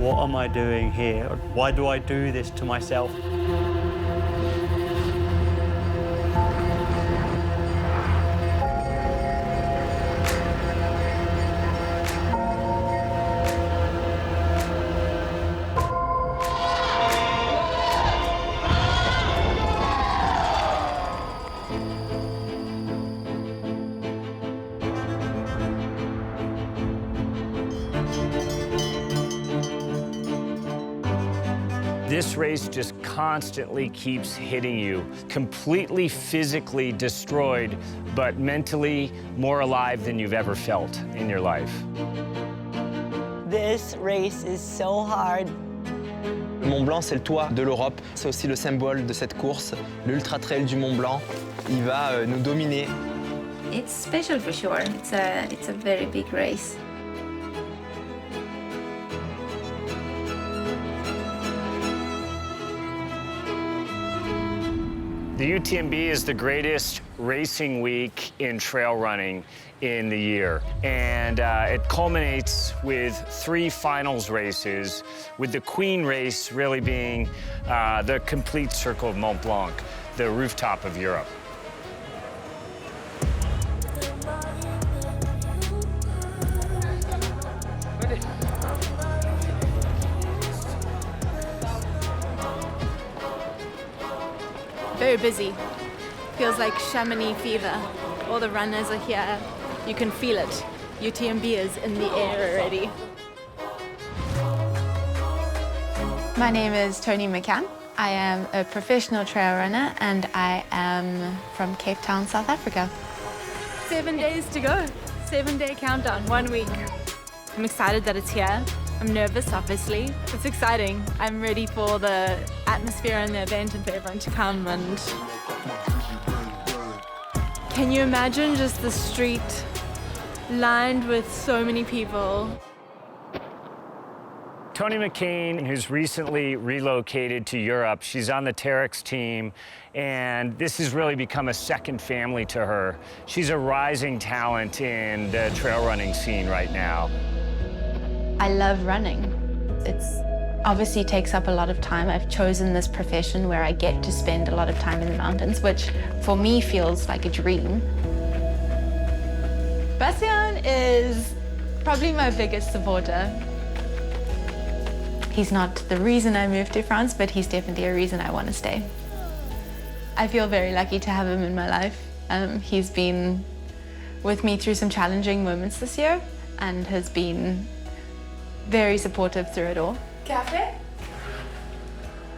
what am I doing here? Why do I do this to myself? This race just constantly keeps hitting you, completely physically destroyed, but mentally more alive than you've ever felt in your life. This race is so hard. Le Mont-Blanc, c'est le toit de l'Europe. C'est aussi le symbole de cette course, l'Ultra Trail du Mont-Blanc. Il va nous dominer. It's special for sure. It's a very big race. The UTMB is the greatest racing week in trail running in the year. And it culminates with 3 finals races, with the Queen race really being the complete circle of Mont Blanc, the rooftop of Europe. Very busy. Feels like Chamonix fever. All the runners are here. You can feel it. UTMB is in the air already. My name is Toni Mccann. I am a professional trail runner and I am from Cape Town, South Africa. 7 days to go. 7-day countdown, 1 week. I'm excited that it's here. I'm nervous, obviously. It's exciting. I'm ready for the atmosphere and the event and for everyone to come. And can you imagine just the street lined with so many people? Toni Mccann, who's recently relocated to Europe, she's on the Terex team, and this has really become a second family to her. She's a rising talent in the trail running scene right now. I love running. It's obviously takes up a lot of time. I've chosen this profession where I get to spend a lot of time in the mountains, which for me feels like a dream. Bastien is probably my biggest supporter. He's not the reason I moved to France, but he's definitely a reason I want to stay. I feel very lucky to have him in my life. He's been with me through some challenging moments this year and has been very supportive through it all. Cafe?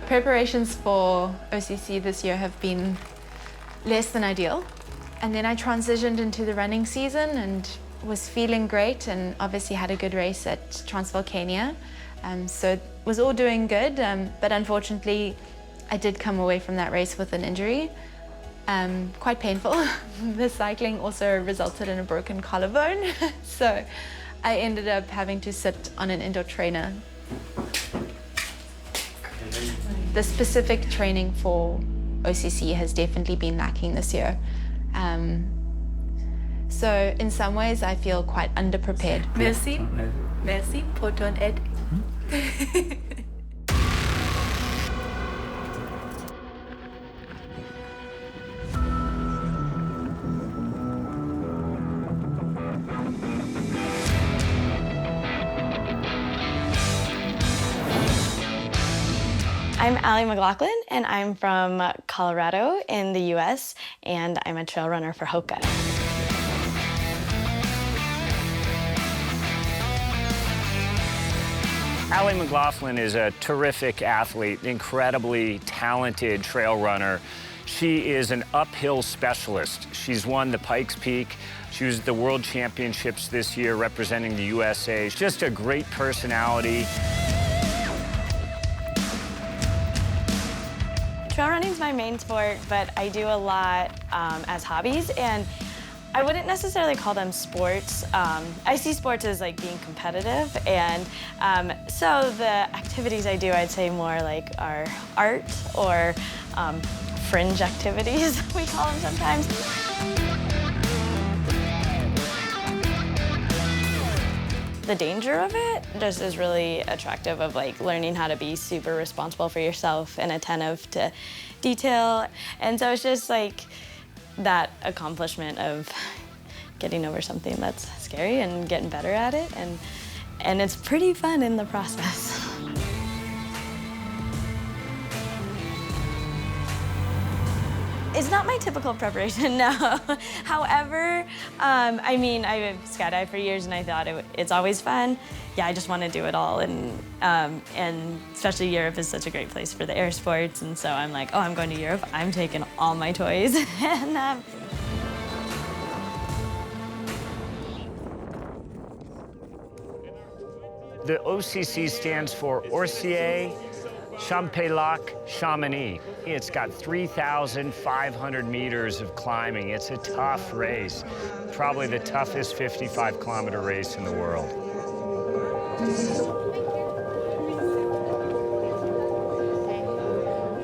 Preparations for OCC this year have been less than ideal. And then I transitioned into the running season and was feeling great and obviously had a good race at Transvolcania. So it was all doing good, but unfortunately I did come away from that race with an injury. Quite painful. The cycling also resulted in a broken collarbone. So I ended up having to sit on an indoor trainer. The specific training for OCC has definitely been lacking this year. So in some ways I feel quite underprepared. Merci. Merci pour ton aide. I'm Allie Mclaughlin, and I'm from Colorado in the US, and I'm a trail runner for Hoka. Allie Mclaughlin is a terrific athlete, incredibly talented trail runner. She is an uphill specialist. She's won the Pikes Peak. She was at the World Championships this year representing the USA. She's just a great personality. Trail running is my main sport, but I do a lot as hobbies, and I wouldn't necessarily call them sports. I see sports as like being competitive, and so the activities I do, I'd say more like are art or fringe activities, we call them sometimes. The the danger of it just is really attractive, of like learning how to be super responsible for yourself and attentive to detail. And so it's just like that accomplishment of getting over something that's scary and getting better at it, and it's pretty fun in the process. It's not my typical preparation, no. However, I mean, I've skydived for years and I thought it's always fun. Yeah, I just want to do it all, and especially Europe is such a great place for the air sports, and so I'm like, oh, I'm going to Europe, I'm taking all my toys. And, the OCC stands for Orsier Champs-Lac Chamonix. It's got 3,500 meters of climbing. It's a tough race, probably the toughest 55-kilometer race in the world.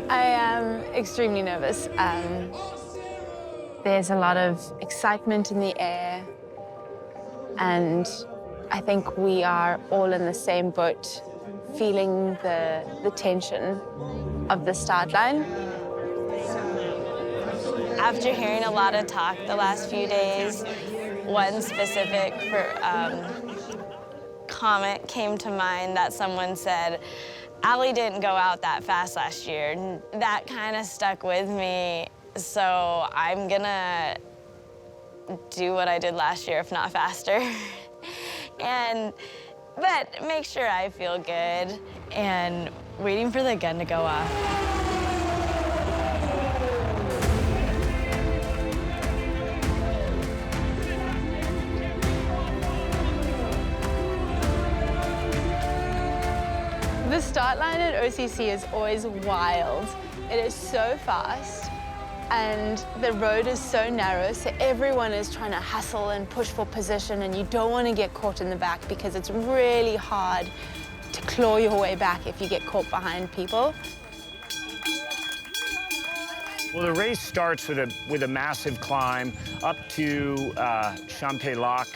I am extremely nervous. There's a lot of excitement in the air, and I think we are all in the same boat, feeling the tension of the start line. after hearing a lot of talk the last few days, one specific comment came to mind that someone said, Allie didn't go out that fast last year. That kind of stuck with me, so I'm gonna do what I did last year, if not faster. But make sure I feel good, and waiting for the gun to go off. The start line at OCC is always wild. It is so fast, and the road is so narrow, so everyone is trying to hustle and push for position, and you don't want to get caught in the back because it's really hard to claw your way back if you get caught behind people. Well, the race starts with a massive climb up to Champs-Lac,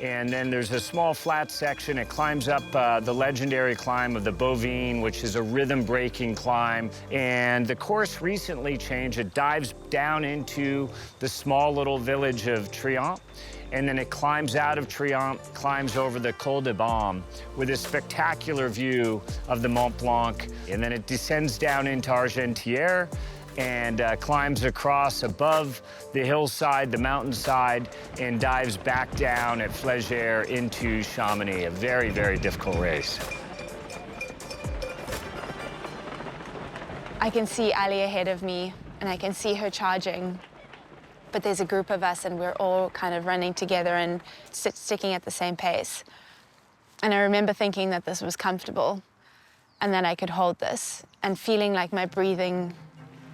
and then there's a small flat section. It climbs up the legendary climb of the Bovine, which is a rhythm-breaking climb. And the course recently changed. It dives down into the small little village of Triant, and then it climbs out of Triant, climbs over the Col de Baume with a spectacular view of the Mont Blanc, and then it descends down into Argentière and climbs across above the hillside, the mountainside, and dives back down at Flégère into Chamonix. A very, very difficult race. I can see Allie ahead of me, and I can see her charging. But there's a group of us, and we're all kind of running together and sticking at the same pace. And I remember thinking that this was comfortable, and that I could hold this, and feeling like my breathing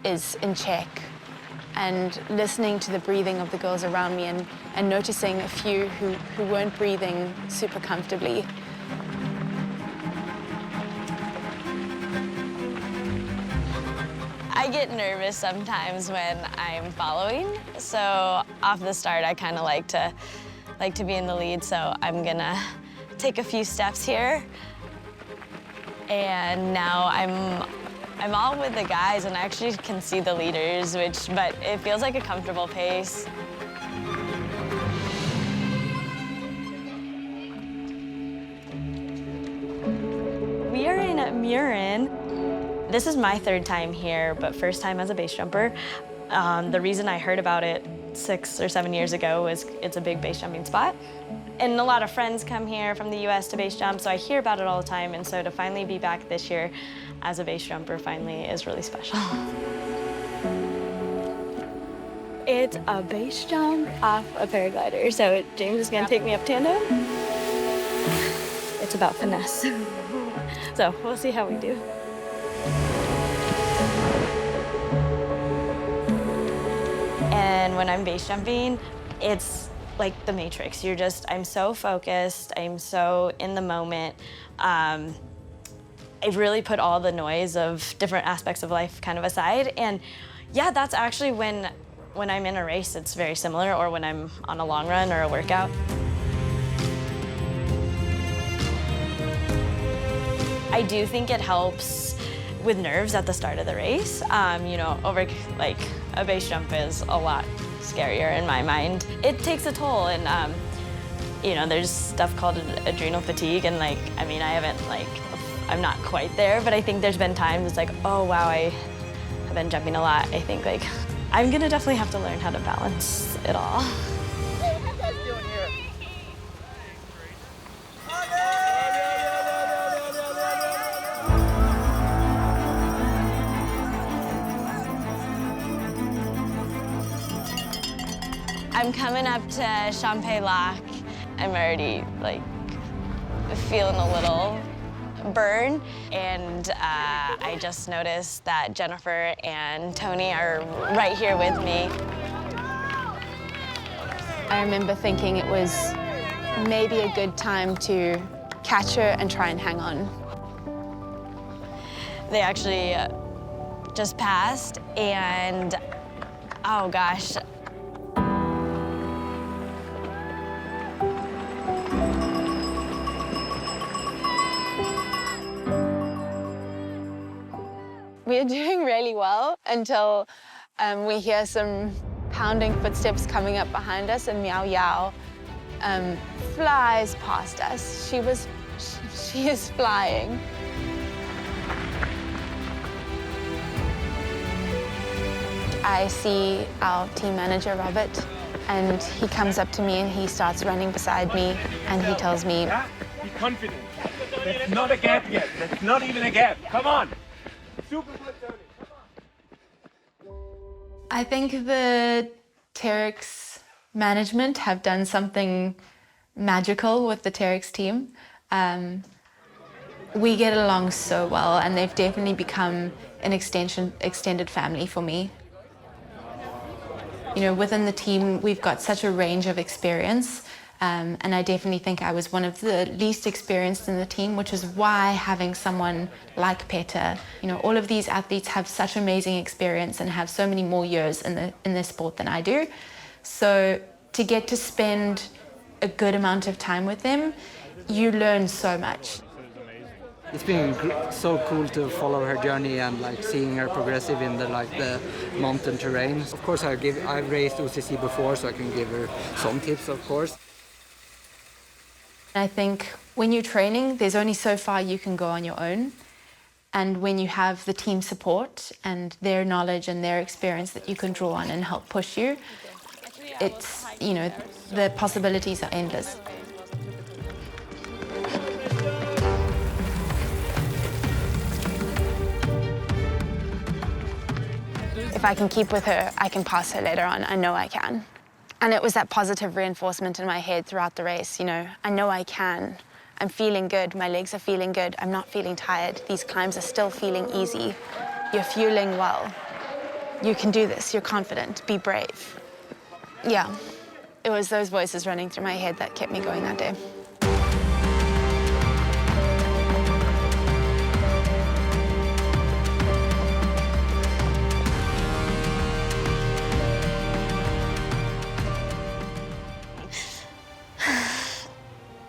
is in check, and listening to the breathing of the girls around me, and noticing a few who weren't breathing super comfortably. I get nervous sometimes when I'm following, so off the start I kind of like to be in the lead, so I'm gonna take a few steps here. And now I'm all with the guys, and I actually can see the leaders, but it feels like a comfortable pace. We are in Murin. This is my third time here, but first time as a base jumper. The reason I heard about it 6 or 7 years ago was it's a big base jumping spot. And a lot of friends come here from the US to base jump, so I hear about it all the time, and so to finally be back this year as a base jumper finally is really special. It's a base jump off a paraglider, so James is gonna take me up tandem. It's about finesse. So we'll see how we do. And when I'm base jumping, it's like the Matrix. I'm so focused, I'm so in the moment. I've really put all the noise of different aspects of life kind of aside. And yeah, that's actually when I'm in a race, it's very similar, or when I'm on a long run or a workout. I do think it helps with nerves at the start of the race. You know, over like a base jump is a lot scarier in my mind. It takes a toll, and you know, there's stuff called adrenal fatigue, and like, I mean, I'm not quite there, but I think there's been times it's like, oh wow, I have been jumping a lot. I think like, I'm gonna definitely have to learn how to balance it all. I'm coming up to Champagne Lac. I'm already like feeling a little burn, and I just noticed that Jennifer and Toni are right here with me. I remember thinking it was maybe a good time to catch her and try and hang on. They actually just passed, and oh gosh. We're doing really well until we hear some pounding footsteps coming up behind us, and Meow Yao flies past us. She is flying. I see our team manager, Robert, and he comes up to me and he starts running beside me, and he tells me, be confident. That's not a gap yet. That's not even a gap. Come on. Super good, Toni. Come on. I think the Terex management have done something magical with the Terex team. We get along so well, and they've definitely become an extended family for me. You know, within the team, we've got such a range of experience, and I definitely think I was one of the least experienced in the team, which is why having someone like Peter, you know, all of these athletes have such amazing experience and have so many more years in their sport than I do. So to get to spend a good amount of time with them, you learn so much. It's been so cool to follow her journey and like seeing her progressive in the mountain terrain. Of course, I've raced OCC before, so I can give her some tips, of course. I think when you're training, there's only so far you can go on your own. And when you have the team support and their knowledge and their experience that you can draw on and help push you, it's, you know, the possibilities are endless. If I can keep with her, I can pass her later on. I know I can. And it was that positive reinforcement in my head throughout the race, you know, I know I can. I'm feeling good, my legs are feeling good, I'm not feeling tired. These climbs are still feeling easy. You're fueling well. You can do this, you're confident, be brave. Yeah, it was those voices running through my head that kept me going that day.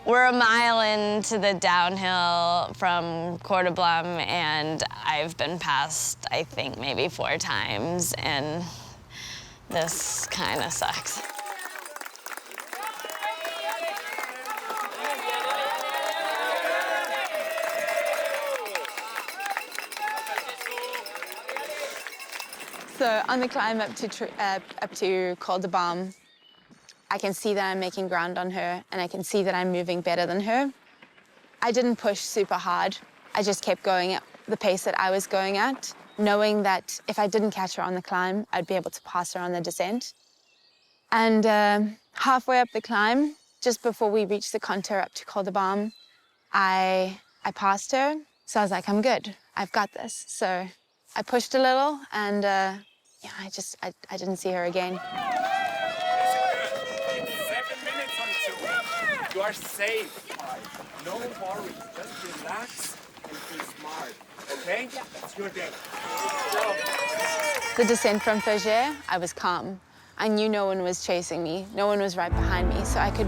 We're a mile into the downhill from Coeur d'Alene, and I've been passed, I think, maybe 4 times, and this kind of sucks. So on the climb up to Col de Balme, I can see that I'm making ground on her, and I can see that I'm moving better than her. I didn't push super hard. I just kept going at the pace that I was going at, knowing that if I didn't catch her on the climb, I'd be able to pass her on the descent. And halfway up the climb, just before we reached the contour up to Col de Balme, I passed her. So I was like, I'm good. I've got this. So I pushed a little, and yeah, I didn't see her again. You are safe. No worries. Just relax and be smart. Okay? That's your day. The descent from Flagey, I was calm. I knew no one was chasing me. No one was right behind me, so I could...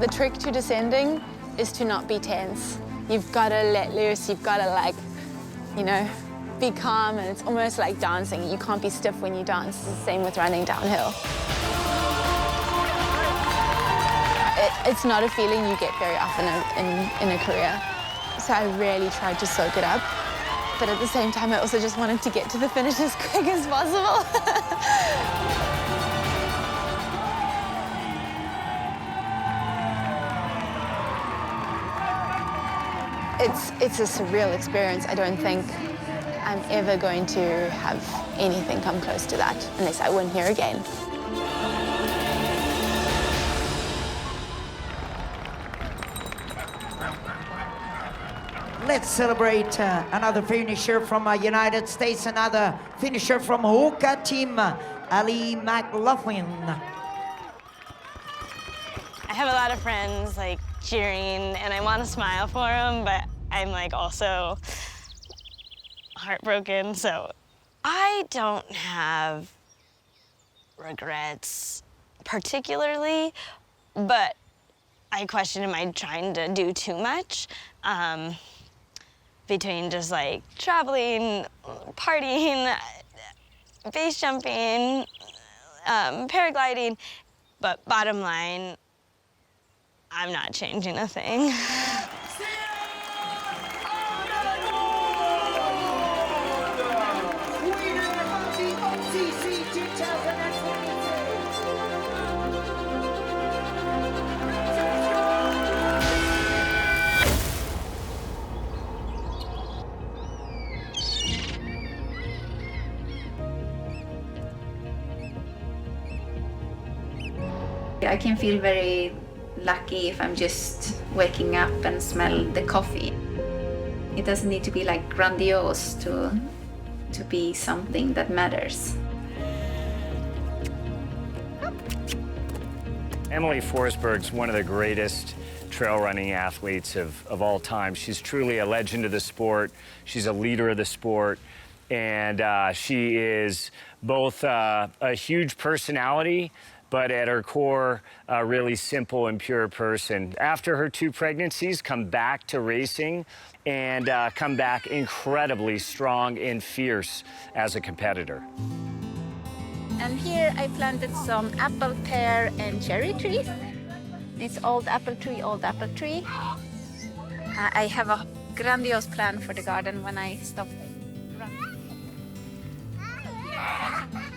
The trick to descending is to not be tense. you've got to let loose, you've got to like, you know, be calm, and it's almost like dancing. You can't be stiff when you dance. It's the same with running downhill. It's not a feeling you get very often in a career. So I really tried to soak it up. But at the same time, I also just wanted to get to the finish as quick as possible. It's a surreal experience. I don't think I'm ever going to have anything come close to that unless I win here again. Let's celebrate another finisher from United States, another finisher from Hoka team, Allie Mclaughlin. I have a lot of friends like cheering, and I want to smile for them, but I'm like also heartbroken. So I don't have regrets particularly, but I question, am I trying to do too much? Between just like traveling, partying, base jumping, paragliding, but bottom line, I'm not changing a thing. I can feel very lucky if I'm just waking up and smell the coffee. It doesn't need to be like grandiose to be something that matters. Emelie Forsberg's one of the greatest trail running athletes of all time. She's truly a legend of the sport. She's a leader of the sport. And she is both a huge personality, but at her core, a really simple and pure person. After her 2 pregnancies, come back to racing and come back incredibly strong and fierce as a competitor. And here I planted some apple, pear, and cherry trees. It's old apple tree, old apple tree. I have a grandiose plan for the garden when I stop running.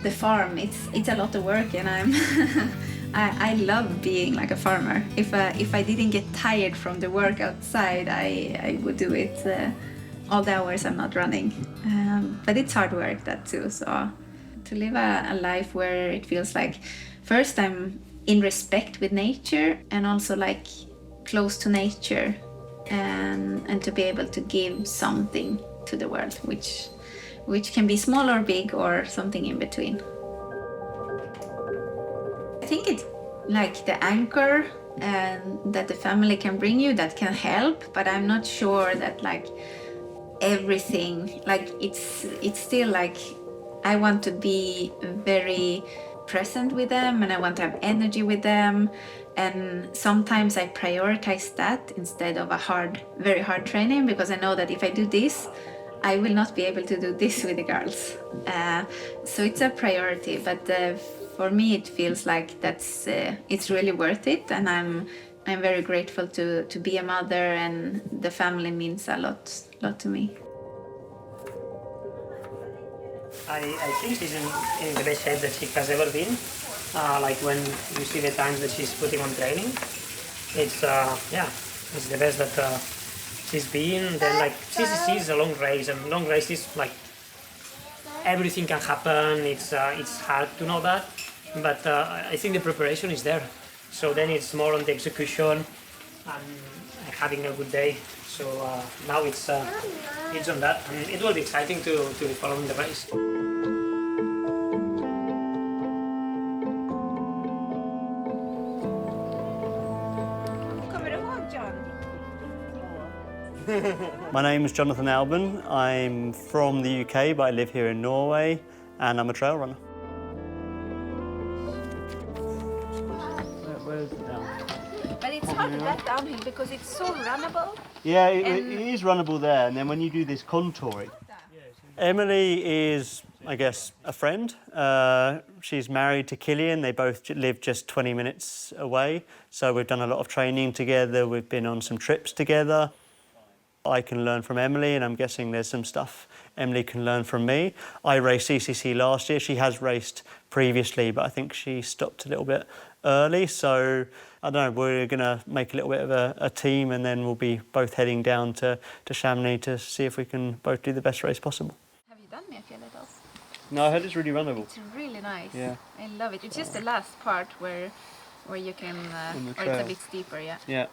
The farm, it's a lot of work, and I love being like a farmer. If I didn't get tired from the work outside, I would do it all the hours I'm not running. But it's hard work, that too. So to live a life where it feels like first I'm in respect with nature and also like close to nature, and to be able to give something to the world, which can be small or big or something in between. I think it's like the anchor that the family can bring you that can help, but I'm not sure that like everything, like it's still like I want to be very present with them, and I want to have energy with them, and sometimes I prioritize that instead of very hard training, because I know that if I do this, I will not be able to do this with the girls. So it's a priority, but for me it feels like it's really worth it, and I'm very grateful to be a mother, and the family means a lot to me. I think she's in the best shape that she has ever been. Like when you see the times that she's putting on training, it's it's the best that she's been. Then like she's a long race, and long race is like everything can happen. It's hard to know that, but I think the preparation is there. So then it's more on the execution and having a good day. So now it's on that, and it will be exciting to be following the race. My name is Jonathan Albon. I'm from the UK, but I live here in Norway, and I'm a trail runner. Where is it now? But it's hard to that downhill because it's so runnable. Yeah, it is runnable there, and then when you do this contouring. Emelie is, I guess, a friend. She's married to Killian. They both live just 20 minutes away. So we've done a lot of training together. We've been on some trips together. I can learn from Emelie, and I'm guessing there's some stuff Emelie can learn from me. I raced CCC last year. She has raced previously, but I think she stopped a little bit early. So, I don't know, we're going to make a little bit of a team, and then we'll be both heading down to Chamonix to see if we can both do the best race possible. Have you done Mathieu Blanchard? No, I heard it's really runnable. It's really nice. Yeah. I love it. It's just the last part where you can, or it's a bit steeper, yeah. Yeah.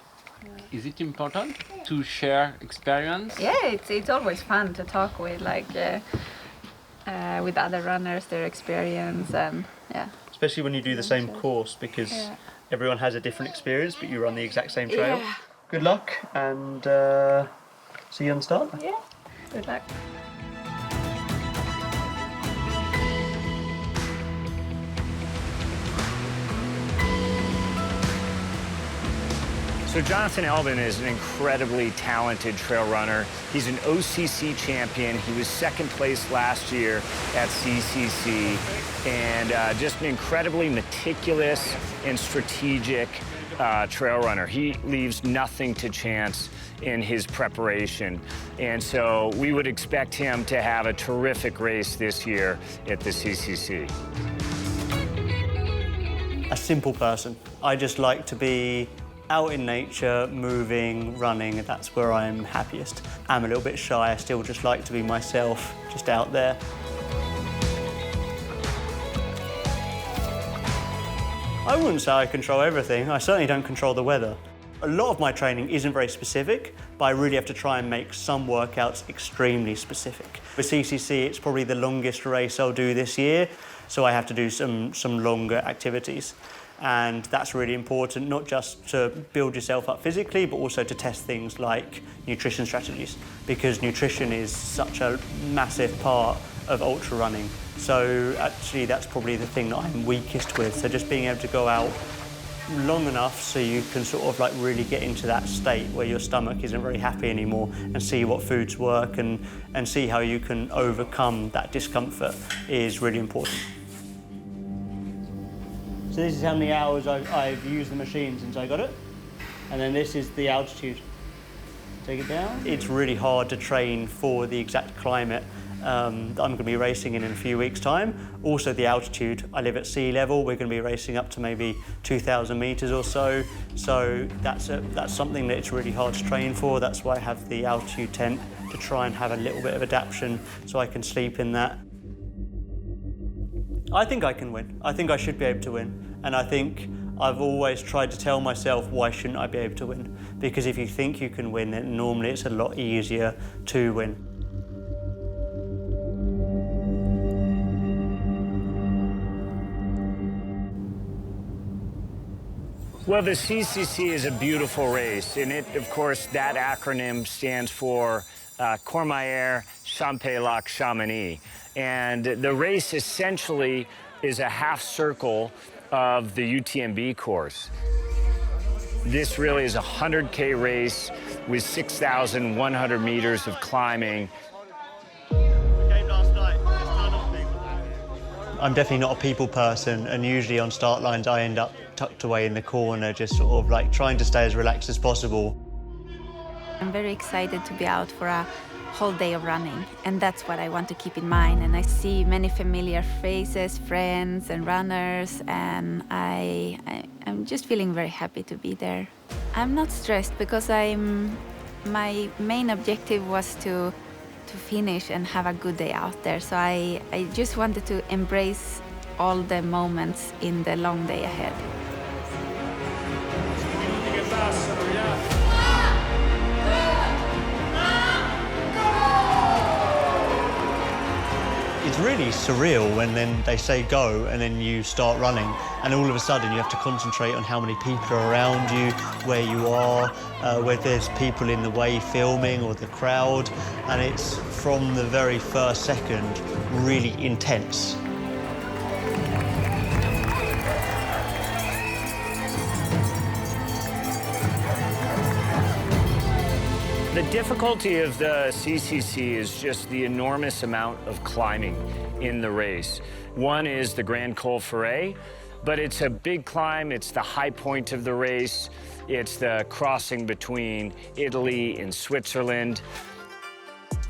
Is it important to share experience? Yeah, it's always fun to talk with with other runners, their experience, and yeah. Especially when you do the same course, because everyone has a different experience, but you run the exact same trail. Yeah. Good luck, and see you on the start. Yeah, good luck. So Jonathan Albon is an incredibly talented trail runner. He's an OCC champion. He was second place last year at CCC, and just an incredibly meticulous and strategic trail runner. He leaves nothing to chance in his preparation. And so we would expect him to have a terrific race this year at the CCC. A simple person. I just like to be out in nature, moving, running. That's where I'm happiest. I'm a little bit shy. I still just like to be myself, just out there. I wouldn't say I control everything. I certainly don't control the weather. A lot of my training isn't very specific, but I really have to try and make some workouts extremely specific. For CCC, it's probably the longest race I'll do this year, so I have to do some longer activities. And that's really important, not just to build yourself up physically, but also to test things like nutrition strategies, because nutrition is such a massive part of ultra running. So actually that's probably the thing that I'm weakest with. So just being able to go out long enough so you can sort of like really get into that state where your stomach isn't very happy anymore, and see what foods work and see how you can overcome that discomfort is really important. So this is how many hours I've used the machine since I got it. And then this is the altitude. Take it down. It's really hard to train for the exact climate that I'm going to be racing in a few weeks' time. Also the altitude. I live at sea level. We're going to be racing up to maybe 2,000 meters or so. So that's something that it's really hard to train for. That's why I have the altitude tent, to try and have a little bit of adaptation so I can sleep in that. I think I can win. I think I should be able to win. And I think I've always tried to tell myself, why shouldn't I be able to win? Because if you think you can win, then normally it's a lot easier to win. Well, the CCC is a beautiful race, and it, of course, that acronym stands for Courmayeur, Champélac, Chamonix. And the race essentially is a half circle of the UTMB course. This really is a 100K race with 6,100 meters of climbing. I'm definitely not a people person, and usually on start lines I end up tucked away in the corner, just sort of like trying to stay as relaxed as possible. I'm very excited to be out for a whole day of running, and that's what I want to keep in mind. And I see many familiar faces, friends and runners, and I'm just feeling very happy to be there. I'm not stressed because my main objective was to finish and have a good day out there. So I just wanted to embrace all the moments in the long day ahead. It's really surreal when then they say go and then you start running, and all of a sudden you have to concentrate on how many people are around you, where you are, whether there's people in the way filming or the crowd, and it's from the very first second really intense. The difficulty of the CCC is just the enormous amount of climbing in the race. One is the Grand Col Ferret, but it's a big climb. It's the high point of the race. It's the crossing between Italy and Switzerland.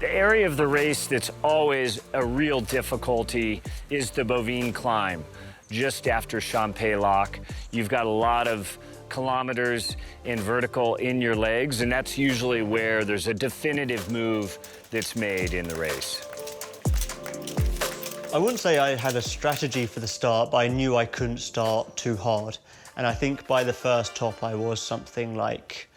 The area of the race that's always a real difficulty is the Bovine climb. Just after Champé-Lac, you've got a lot of kilometers in vertical in your legs, and that's usually where there's a definitive move that's made in the race. I wouldn't say I had a strategy for the start, but I knew I couldn't start too hard. And I think by the first top, I was something like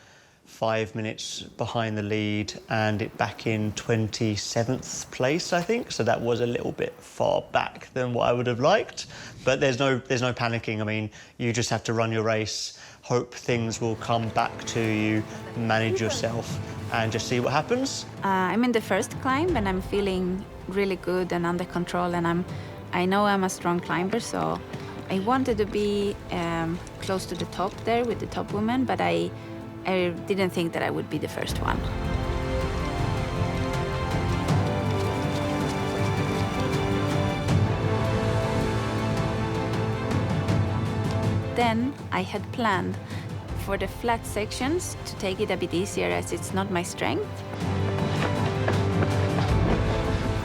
5 minutes behind the lead and it back in 27th place, I think. So that was a little bit far back than what I would have liked. But there's no panicking. I mean, you just have to run your race, hope things will come back to you, manage yourself, and just see what happens. I'm in the first climb and I'm feeling really good and under control, and I know I'm a strong climber, so I wanted to be close to the top there with the top women, but I didn't think that I would be the first one. Then I had planned for the flat sections to take it a bit easier as it's not my strength.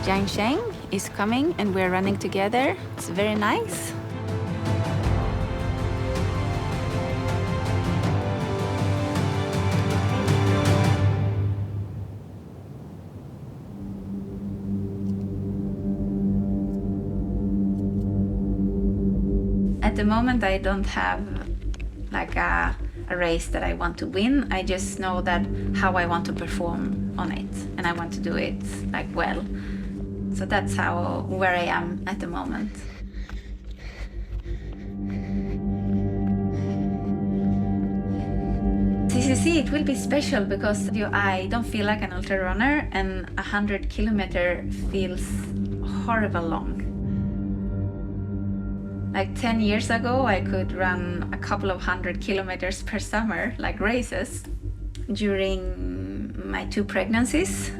Jiang Sheng is coming and we're running together. It's very nice. At the moment, I don't have like a race that I want to win. I just know that how I want to perform on it, and I want to do it like well. So that's where I am at the moment. CCC, it will be special because I don't feel like an ultra runner, and 100 kilometers feels horrible long. Like 10 years ago, I could run a couple of 100 kilometers per summer, like races. During my 2 pregnancies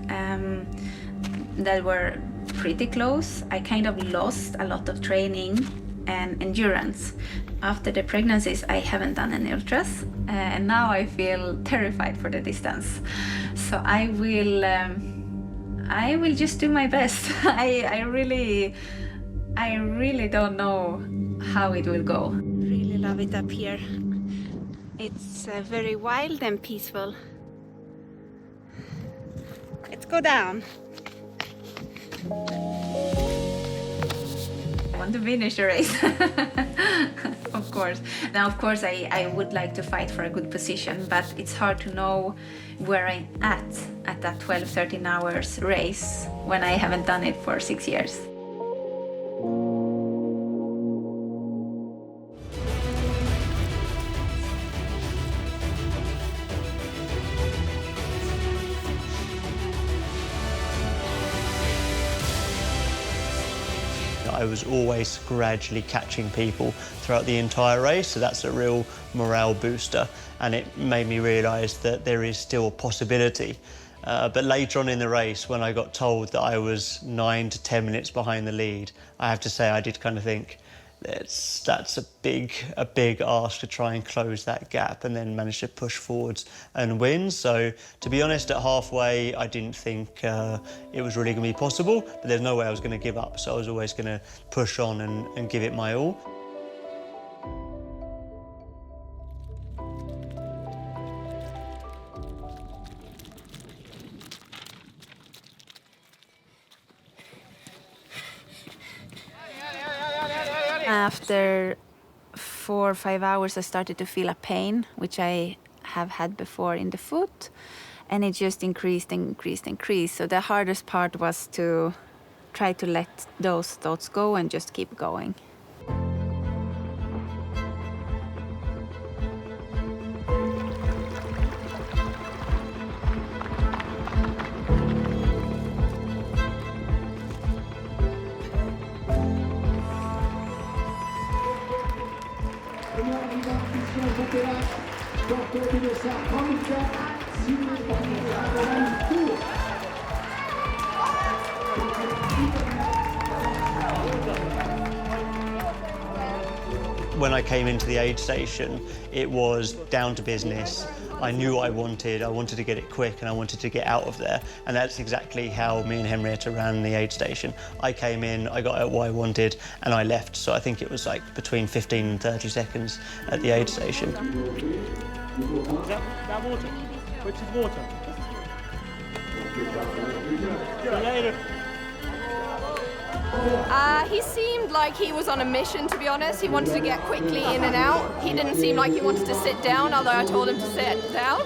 that were pretty close, I kind of lost a lot of training and endurance. After the pregnancies, I haven't done any ultras, and now I feel terrified for the distance. So I will just do my best. I really don't know how it will go. Really love it up here. It's very wild and peaceful. Let's go down. I want to finish the race. Of course. Now, of course, I would like to fight for a good position, but it's hard to know where I'm at that 12-13 hours race when I haven't done it for 6 years. I was always gradually catching people throughout the entire race, so that's a real morale booster, and it made me realise that there is still a possibility. But later on in the race, when I got told that I was 9 to 10 minutes behind the lead, I have to say I did kind of think that's a big ask to try and close that gap and then manage to push forwards and win. So to be honest, at halfway, I didn't think it was really going to be possible, but there's no way I was going to give up. So I was always going to push on and give it my all. After 4 or 5 hours, I started to feel a pain, which I have had before in the foot, and it just increased. So the hardest part was to try to let those thoughts go and just keep going. When I came into the aid station, it was down to business. I knew what I wanted to get it quick and I wanted to get out of there. And that's exactly how me and Henrietta ran the aid station. I came in, I got out what I wanted and I left. So I think it was like between 15 and 30 seconds at the aid station. Is that water? Which is water? See you later. He seemed like he was on a mission, to be honest. He wanted to get quickly in and out. He didn't seem like he wanted to sit down, although I told him to sit down.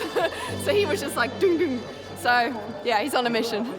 So he was just like, ding, ding. So, yeah, he's on a mission.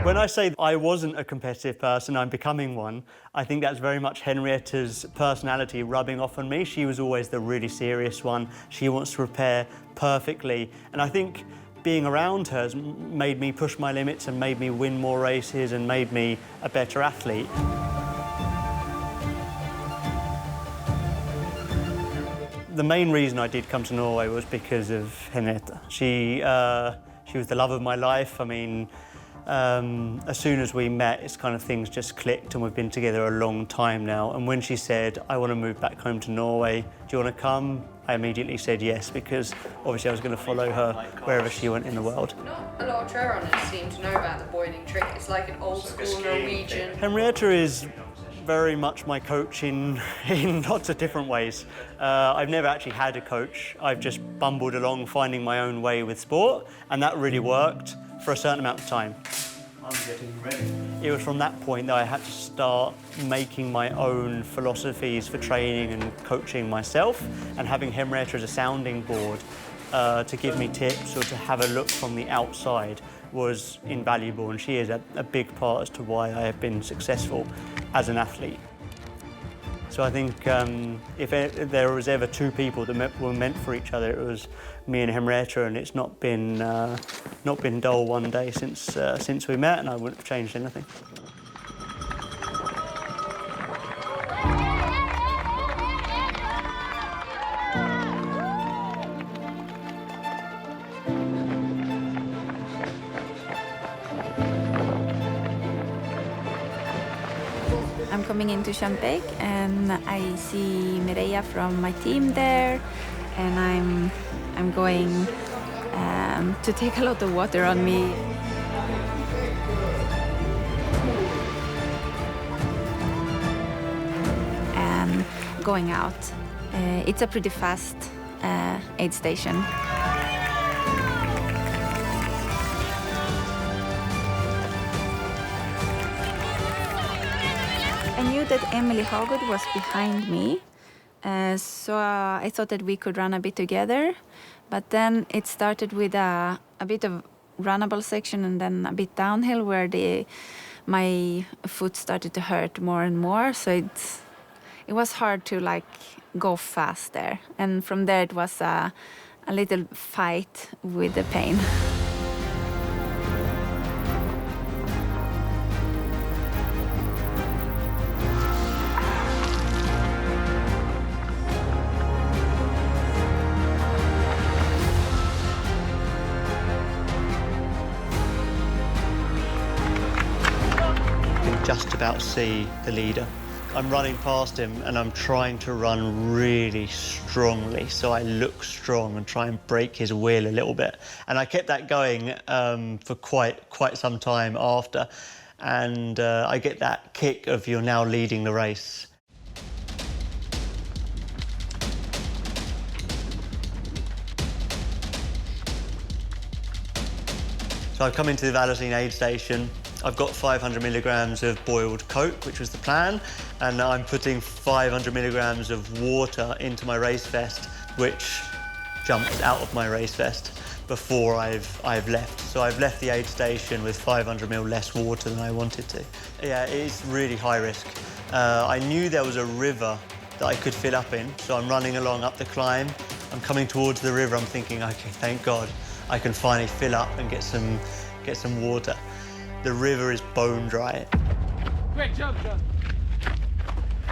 When I say I wasn't a competitive person, I'm becoming one, I think that's very much Henrietta's personality rubbing off on me. She was always the really serious one. She wants to prepare perfectly. And I think being around her has made me push my limits and made me win more races and made me a better athlete. The main reason I did come to Norway was because of Henrietta. She was the love of my life. I mean, as soon as we met, it's kind of things just clicked and we've been together a long time now. And when she said, I want to move back home to Norway, do you want to come? I immediately said yes, because obviously I was going to follow her wherever she went in the world. Not a lot of trail runners seem to know about the boiling trick. It's like an old school Norwegian. Henrietta is very much my coach in lots of different ways. I've never actually had a coach. I've just bumbled along finding my own way with sport, and that really worked for a certain amount of time. I'm getting ready. It was from that point that I had to start making my own philosophies for training and coaching myself, and having Henrietta as a sounding board to give me tips or to have a look from the outside was invaluable, and she is a big part as to why I have been successful as an athlete. So I think if there was ever two people that were meant for each other, it was me and Henrietta, and it's not been dull one day since we met, and I wouldn't have changed anything. I'm coming into Champagne and I see Mireia from my team there, and I'm going to take a lot of water on me. And going out. It's a pretty fast aid station. I knew that Emelie was behind me, so I thought that we could run a bit together. But then it started with a bit of runnable section and then a bit downhill where my foot started to hurt more and more. So it was hard to go fast there. And from there it was a little fight with the pain. Just about see the leader. I'm running past him and I'm trying to run really strongly so I look strong and try and break his wheel a little bit. And I kept that going for quite some time after, and I get that kick of you're now leading the race. So I've come into the Valocine aid station. I've got 500 milligrams of boiled Coke, which was the plan, and I'm putting 500 milligrams of water into my race vest, which jumped out of my race vest before I've left. So I've left the aid station with 500 ml less water than I wanted to. Yeah, it's really high risk. I knew there was a river that I could fill up in, so I'm running along up the climb. I'm coming towards the river, I'm thinking, okay, thank God, I can finally fill up and get some get some water. The river is bone dry. Quick, jump.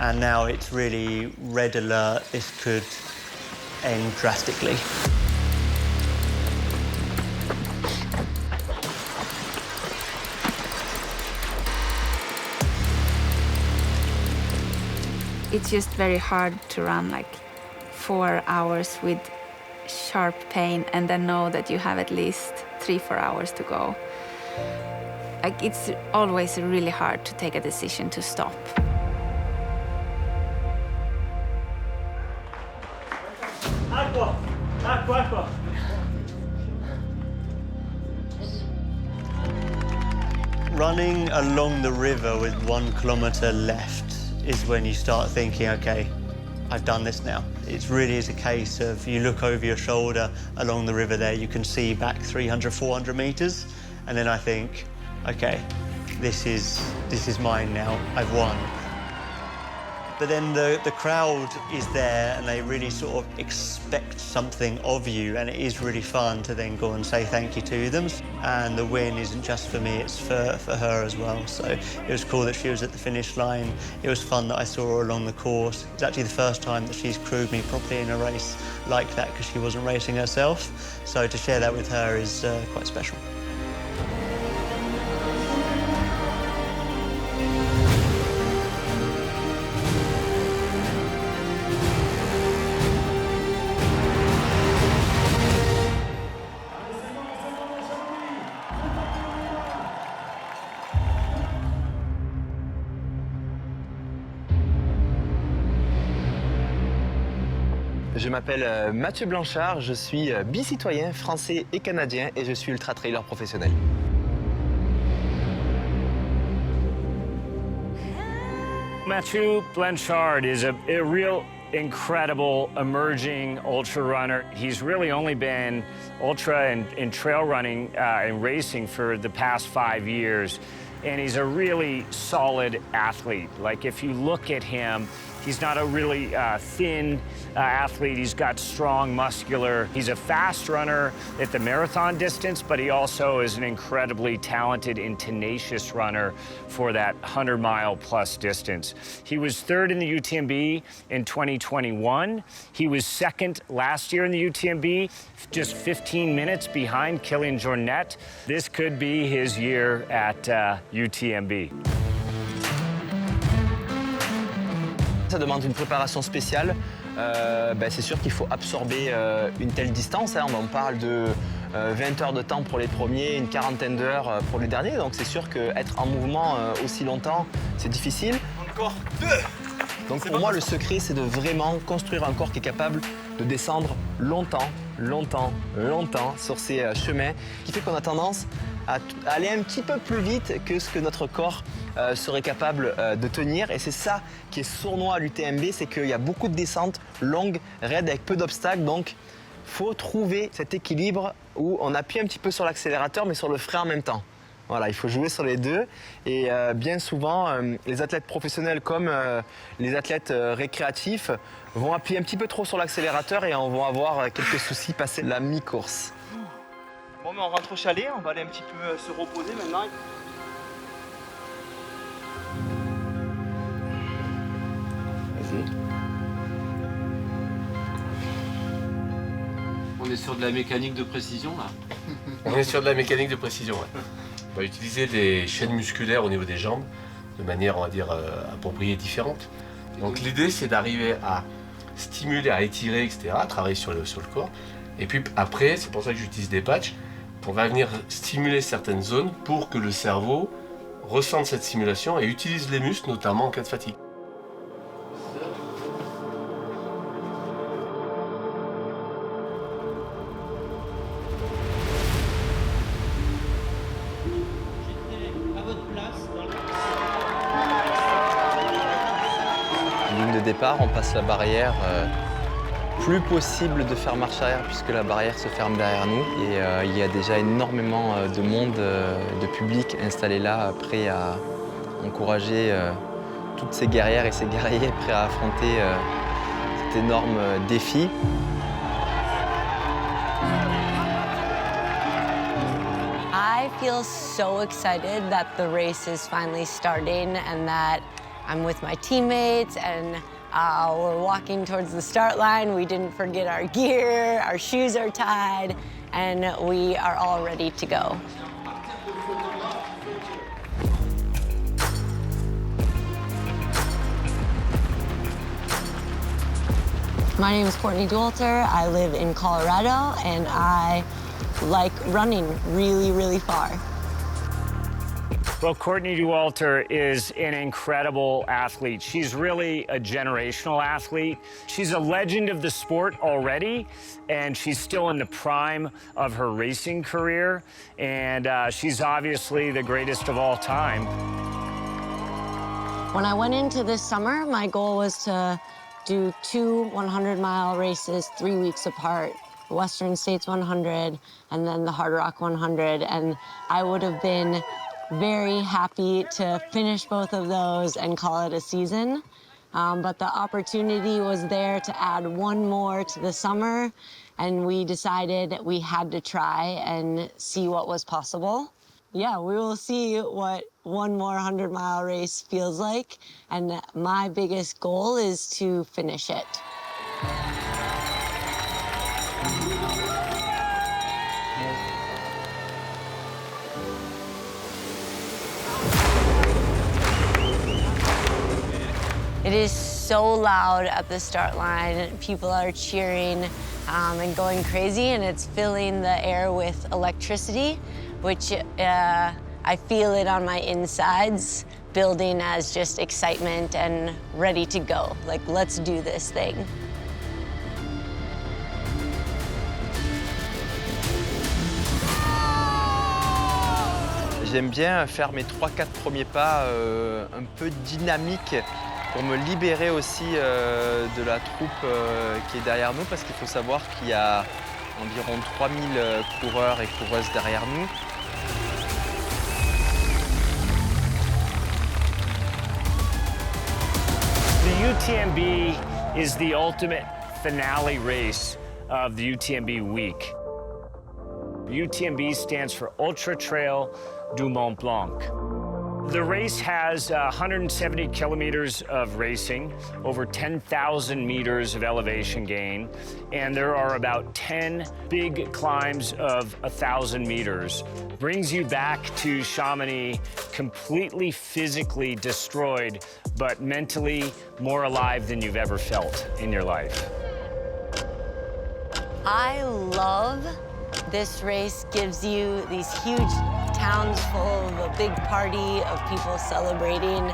And now it's really red alert. This could end drastically. It's just very hard to run like 4 hours with sharp pain and then know that you have at least 3-4 hours to go. Like, it's always really hard to take a decision to stop. Aqua. Running along the river with 1 kilometre left is when you start thinking, okay, I've done this now. It really is a case of you look over your shoulder along the river there, you can see back 300, 400 metres, and then I think, okay, this is mine now, I've won. But then the crowd is there and they really sort of expect something of you, and it is really fun to then go and say thank you to them. And the win isn't just for me, it's for her as well. So it was cool that she was at the finish line. It was fun that I saw her along the course. It's actually the first time that she's crewed me properly in a race like that because she wasn't racing herself. So to share that with her is quite special. Je m'appelle Mathieu Blanchard, je suis bicitoyen français et canadien et je suis ultra-trailer professionnel. Mathieu Blanchard is a real incredible emerging ultra runner. He's really only been ultra and trail running and racing for the past 5 years. And he's a really solid athlete. Like, if you look at him, he's not a really thin athlete. He's got strong, muscular. He's a fast runner at the marathon distance, but he also is an incredibly talented and tenacious runner for that 100-mile-plus distance. He was 3rd in the UTMB in 2021. He was 2nd last year in the UTMB, just 15 minutes behind Kilian Jornet. This could be his year at UTMB. Ça demande une préparation spéciale. C'est sûr qu'il faut absorber une telle distance. On parle de 20 heures de temps pour les premiers, une quarantaine d'heures pour les derniers. Donc c'est sûr qu'être en mouvement aussi longtemps, c'est difficile. Encore 2. Donc pour moi, le secret, c'est de vraiment construire un corps qui est capable de descendre longtemps sur ces chemins, qui fait qu'on a tendance à aller un petit peu plus vite que ce que notre corps serait capable de tenir. Et c'est ça qui est sournois à l'UTMB, c'est qu'il y a beaucoup de descentes longues, raides, avec peu d'obstacles. Donc il faut trouver cet équilibre où on appuie un petit peu sur l'accélérateur, mais sur le frein en même temps. Voilà, il faut jouer sur les deux. Et bien souvent, les athlètes professionnels comme les athlètes récréatifs vont appuyer un petit peu trop sur l'accélérateur et on va avoir quelques soucis passer la mi-course. Bon, mais on rentre au chalet, on va aller un petit peu se reposer maintenant. Vas-y. On est sur de la mécanique de précision là. On est sur de la mécanique de précision, ouais. On va utiliser des chaînes musculaires au niveau des jambes de manière, on va dire, appropriée et différente. Donc l'idée, c'est d'arriver à stimuler, à étirer, etc., à travailler sur le corps. Et puis après, c'est pour ça que j'utilise des patchs. On va venir stimuler certaines zones pour que le cerveau ressente cette stimulation et utilise les muscles, notamment en cas de fatigue. Ligne de départ, on passe la barrière. Plus possible de faire marche arrière puisque la barrière se ferme derrière nous et il y a déjà énormément de monde, de public installé là, prêt à encourager toutes ces guerrières et ces guerriers prêts à affronter cet énorme défi. I feel so excited that the race is finally starting and that I'm with my teammates and we're walking towards the start line. We didn't forget our gear, our shoes are tied, and we are all ready to go. My name is Courtney Dauwalter. I live in Colorado, and I like running really, really far. Well, Courtney Dauwalter is an incredible athlete. She's really a generational athlete. She's a legend of the sport already, and she's still in the prime of her racing career, and she's obviously the greatest of all time. When I went into this summer, my goal was to do 2 100-mile races 3 weeks apart. The Western States 100 and then the Hard Rock 100, and I would have been very happy to finish both of those and call it a season. But the opportunity was there to add one more to the summer, and we decided we had to try and see what was possible. Yeah, we will see what one more 100-mile race feels like, and my biggest goal is to finish it. It is so loud at the start line. People are cheering and going crazy, and it's filling the air with electricity, which I feel it on my insides, building as just excitement and ready to go. Like, let's do this thing. J'aime bien faire mes 3-4 premiers pas un peu dynamiques pour me libérer aussi de la troupe qui est derrière nous, parce qu'il faut savoir qu'il y a environ 3000 coureurs et coureuses derrière nous. The UTMB is the ultimate finale race of the UTMB week. UTMB stands for Ultra Trail du Mont-Blanc. The race has 170 kilometers of racing, over 10,000 meters of elevation gain, and there are about 10 big climbs of 1,000 meters. Brings you back to Chamonix completely physically destroyed, but mentally more alive than you've ever felt in your life. I love this race. Gives you these huge towns full of a big party of people celebrating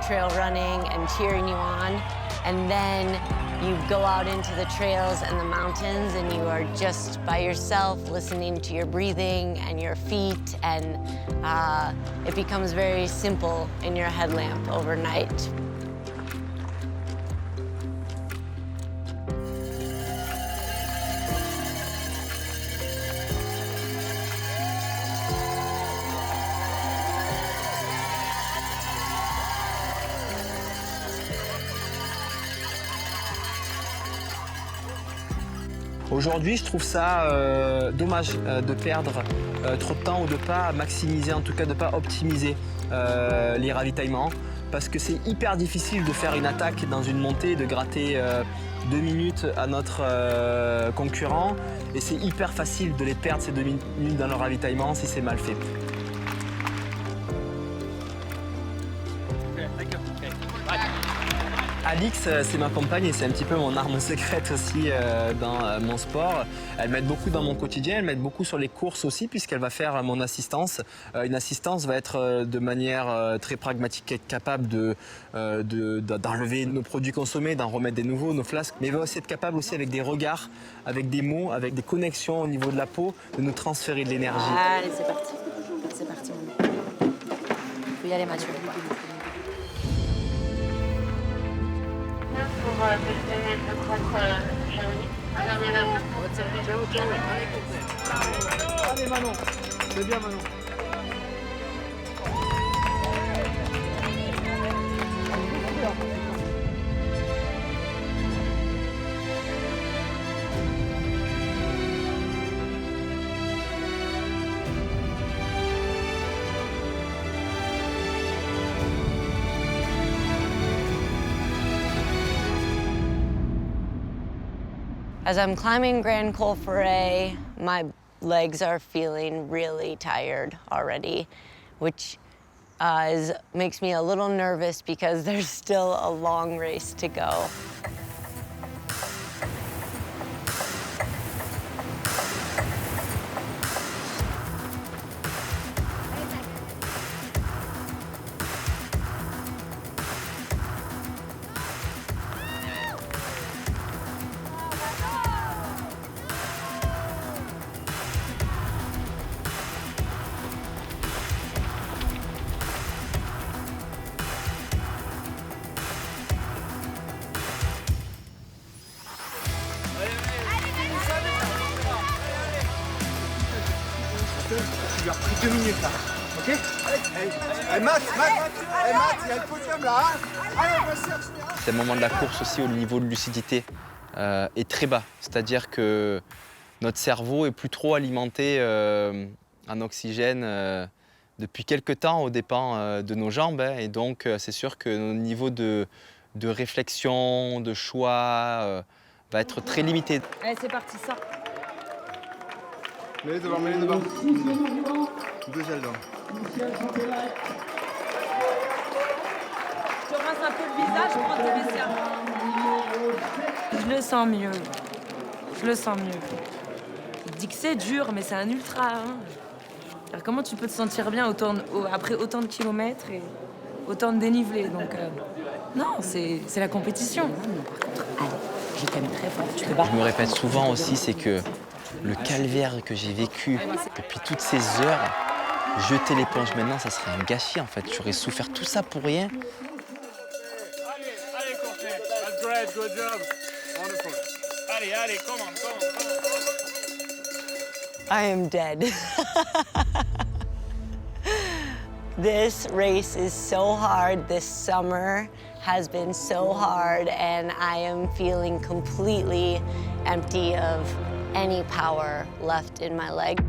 trail running and cheering you on. And then you go out into the trails and the mountains and you are just by yourself listening to your breathing and your feet, and it becomes very simple in your headlamp overnight. Aujourd'hui, je trouve ça dommage de perdre trop de temps ou de ne pas maximiser, en tout cas de ne pas optimiser les ravitaillements, parce que c'est hyper difficile de faire une attaque dans une montée, de gratter 2 minutes à notre concurrent, et c'est hyper facile de les perdre ces 2 minutes dans le ravitaillement si c'est mal fait. Alix, c'est ma compagne et c'est un petit peu mon arme secrète aussi dans mon sport. Elle m'aide beaucoup dans mon quotidien, elle m'aide beaucoup sur les courses aussi, puisqu'elle va faire mon assistance. Une assistance va être de manière très pragmatique, être capable d'enlever nos produits consommés, d'en remettre des nouveaux, nos flasques, mais elle va aussi être capable aussi avec des regards, avec des mots, avec des connexions au niveau de la peau, de nous transférer de l'énergie. Allez, c'est parti. C'est parti. Il faut y aller, Mathieu. Pour le croître Allez Manon, c'est bien Manon. As I'm climbing Grand Col Ferret, my legs are feeling really tired already, which makes me a little nervous because there's still a long race to go. Tu lui as repris 2 minutes là, ok? Allez, Matt, il y a le podium là, hein? Allez, vas-y, accélère. C'est le moment de la course aussi, au niveau de lucidité est très bas. C'est-à-dire que notre cerveau est plus trop alimenté en oxygène depuis quelques temps aux dépens de nos jambes. Et donc, c'est sûr que notre niveau de réflexion, de choix va être très limité. Allez, c'est parti, ça. Mets-les devant, mets-les devant. Deux ailes devant. Je te rince un peu le visage, prends tes vestiaires. Je le sens mieux. Je le sens mieux. Il dit que c'est dur, mais c'est un ultra. Hein. Alors, comment tu peux te sentir bien après autant de kilomètres et autant de dénivelé? Donc, non, c'est la compétition. Allez, je t'aime très fort. Tu peux pas. Je me répète souvent aussi, c'est que le calvaire que j'ai vécu depuis toutes ces heures, jeter l'éponge maintenant, ça serait un gâchis en fait. J'aurais souffert tout ça pour rien. Allez, Courtney. That's great, good job. Wonderful. Allez, come on. I am dead. This race is so hard. This summer has been so hard, and I am feeling completely empty of any power left in my leg.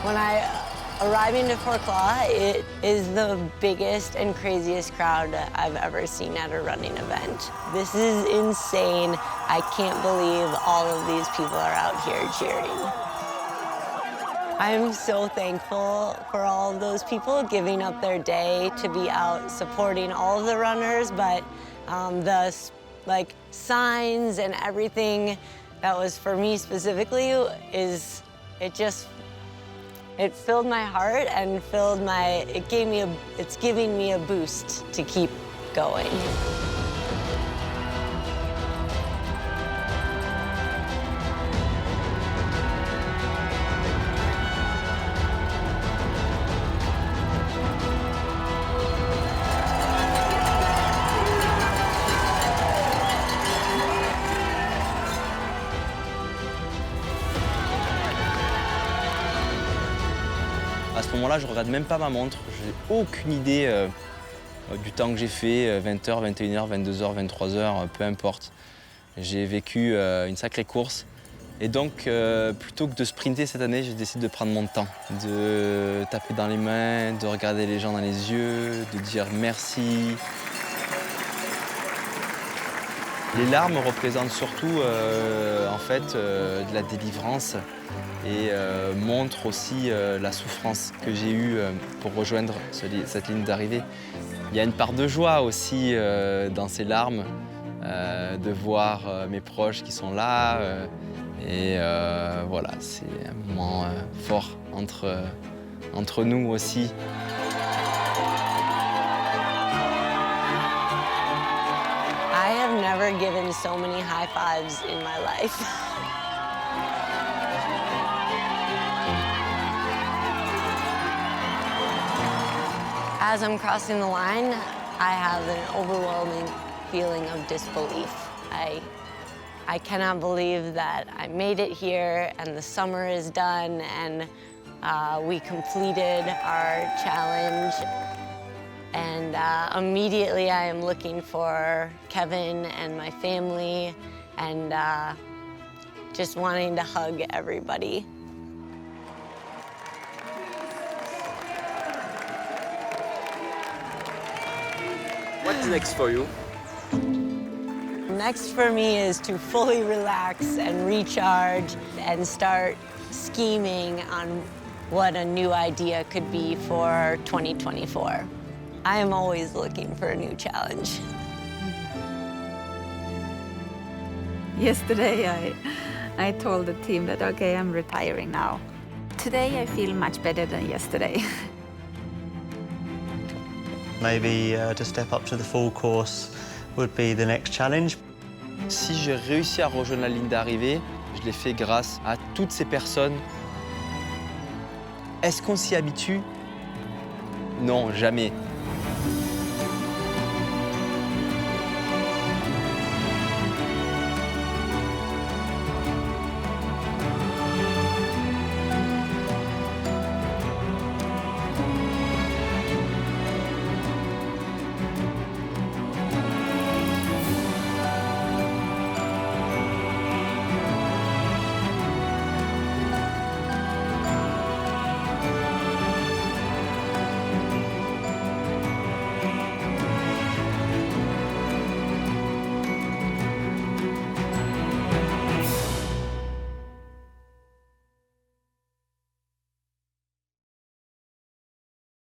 When I arrive into Forclaz, it is the biggest and craziest crowd I've ever seen at a running event. This is insane. I can't believe all of these people are out here cheering. I'm so thankful for all of those people giving up their day to be out supporting all of the runners, but the signs and everything that was for me specifically it filled my heart and it's giving me a boost to keep going. À ce moment-là, je ne regarde même pas ma montre. Je n'ai aucune idée du temps que j'ai fait, 20h, 21h, 22h, 23h, peu importe. J'ai vécu une sacrée course. Et donc, plutôt que de sprinter cette année, je décide de prendre mon temps, de taper dans les mains, de regarder les gens dans les yeux, de dire merci. Les larmes représentent surtout de la délivrance et montrent aussi la souffrance que j'ai eue pour rejoindre cette ligne d'arrivée. Il y a une part de joie aussi dans ces larmes, de voir mes proches qui sont là. Voilà, c'est un moment fort entre nous aussi. I have never given so many high fives in my life. As I'm crossing the line, I have an overwhelming feeling of disbelief. I cannot believe that I made it here and the summer is done and we completed our challenge. And immediately I am looking for Kevin and my family and just wanting to hug everybody. What's next for you? Next for me is to fully relax and recharge and start scheming on what a new idea could be for 2024. I am always looking for a new challenge. Yesterday I told the team that, okay, I'm retiring now. Today I feel much better than yesterday. Maybe to step up to the full course would be the next challenge. Si j'ai réussi à rejoindre la ligne d'arrivée, je l'ai fait grâce à toutes ces personnes. Est-ce qu'on s'y habitue? Non, jamais.